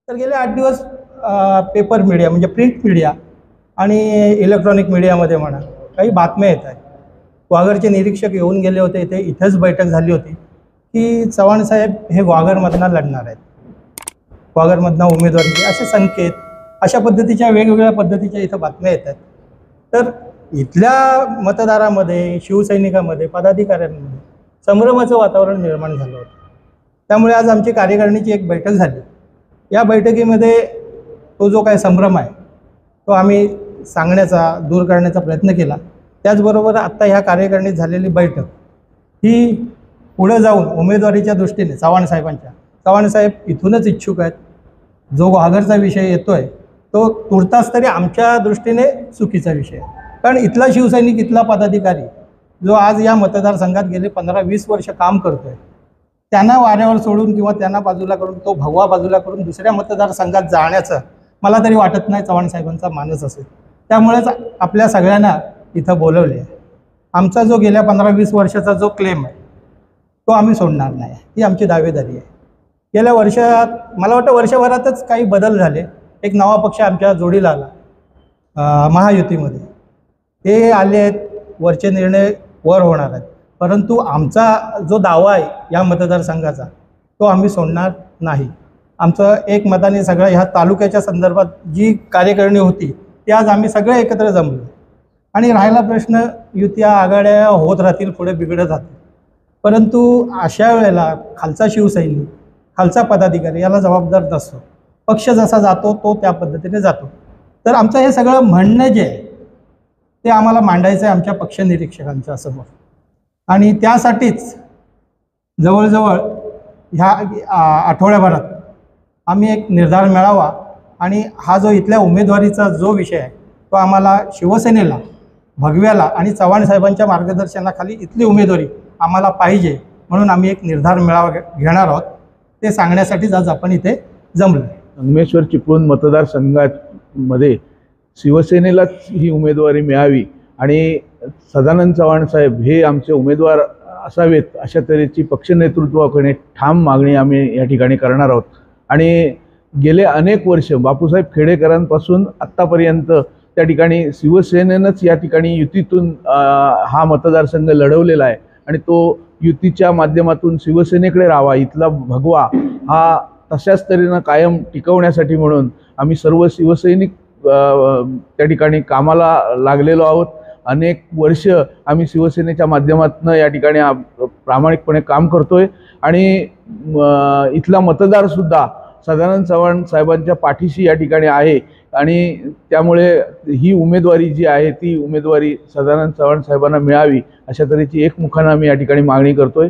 तर गेले 8 दिवस पेपर मीडिया म्हणजे प्रिंट मीडिया आणि इलेक्ट्रॉनिक मीडियामध्ये म्हणा काही बातम्या येत आहेत. ग्वागरचे निरीक्षक येऊन गेले होते, इथेच बैठक झाली होती की चव्हाण साहेब हे ग्वागरमधनं लढणार आहेत, ग्वागरमधनं उमेदवारी, असे संकेत, अशा पद्धतीच्या वेगवेगळ्या पद्धतीच्या इथं बातम्या येत आहेत. तर इथल्या मतदारामध्ये, शिवसैनिकामध्ये, पदाधिकाऱ्यांमध्ये संभ्रमाचं वातावरण निर्माण झालं होतं. त्यामुळे आज आमची कार्यकारिणीची एक बैठक झाली. या बैठकीमध्ये तो जो काही संभ्रम आहे तो आम्ही सांगण्याचा, दूर करण्याचा प्रयत्न केला. त्याचबरोबर आत्ता ह्या कार्यकारिणीत झालेली बैठक ही पुढे जाऊन उमेदवारीच्या दृष्टीने चव्हाण साहेब इथूनच इच्छुक आहेत. जो ग्वागरचा विषय येतो आहे तो तुर्तास तरी आमच्या दृष्टीने चुकीचा विषय आहे. कारण इथला शिवसैनिक, इथला पदाधिकारी जो आज या मतदारसंघात गेले 15-20 वर्ष काम करतो आहे, त्यांना वाऱ्यावर सोडून किंवा त्यांना बाजूला करून, तो भगवा बाजूला करून दुसऱ्या मतदारसंघात जाण्याचं मला तरी वाटत नाही चव्हाण साहेबांचा मानस असेल. त्यामुळेच आपल्या सगळ्यांना इथं बोलवले आहे. आमचा जो गेल्या 15-20 वर्षाचा जो क्लेम आहे तो आम्ही सोडणार नाही, ही आमची दावेदारी आहे. गेल्या वर्षात मला वाटतं वर्षभरातच काही बदल झाले. एक नवा पक्ष आमच्या जोडीला आला महायुतीमध्ये. ते आले आहेत, वरचे निर्णय वर होणार आहेत. परंतु आमचा जो दावा आहे या मतदारसंघाचा तो आम्ही सोडणार नाही. आमचं एक मताने सगळं ह्या तालुक्याच्या संदर्भात जी कार्यकारिणी होती ती आज आम्ही सगळे एकत्र जमलो. आणि राहिला प्रश्न, युत्या आघाड्या होत राहतील, पुढे बिघडत राहतील. परंतु अशा वेळेला खालचा शिवसैनिक, खालचा पदाधिकारी याला जबाबदार नसतो. पक्ष जसा जातो तो त्या पद्धतीने जातो. तर आमचं हे सगळं म्हणणं जे आहे ते आम्हाला मांडायचं आहे आमच्या पक्ष निरीक्षकांच्या समोर. आणि त्यासाठीच जवळजवळ ह्या आठवड्याभरात आम्ही एक निर्धार मिळावा आणि हा जो इथल्या उमेदवारीचा जो विषय आहे तो आम्हाला शिवसेनेला, भगव्याला आणि चव्हाण साहेबांच्या मार्गदर्शनाखाली इथली उमेदवारी आम्हाला पाहिजे, म्हणून आम्ही एक निर्धार मेळावा घेणार आहोत. ते सांगण्यासाठीच आज आपण इथे जमलो. संगमेश्वर चिपळूण मतदारसंघामध्ये शिवसेनेलाच ही उमेदवारी मिळावी आणि सदानंद चव्हाण साहेब हे आमचे उमेदवार असावेत अशा तऱ्हेची पक्ष नेतृत्वाकडे ठाम मागणी आम्ही या ठिकाणी करणार आहोत. आणि गेले अनेक वर्ष बापूसाहेब खेडेकरांपासून आत्तापर्यंत त्या ठिकाणी शिवसेनेनंच या ठिकाणी युतीतून हा मतदारसंघ लढवलेला आहे आणि तो युतीच्या माध्यमातून शिवसेनेकडे राहावा, इथला भगवा हा तशाच तऱ्हेनं कायम टिकवण्यासाठी म्हणून आम्ही सर्व शिवसैनिक त्या ठिकाणी कामाला लागलेलो आहोत. अनेक वर्ष आम्ही शिवसेनेच्या माध्यमातून या ठिकाणी प्रामाणिकपणे काम करतोय आणि इथला मतदारसुद्धा सदानंद चव्हाण साहेबांच्या पाठीशी या ठिकाणी आहे. आणि त्यामुळे ही उमेदवारी जी आहे ती उमेदवारी सदानंद चव्हाण साहेबांना मिळावी अशा तऱ्हेची एकमुखानं आम्ही या ठिकाणी मागणी करतोय.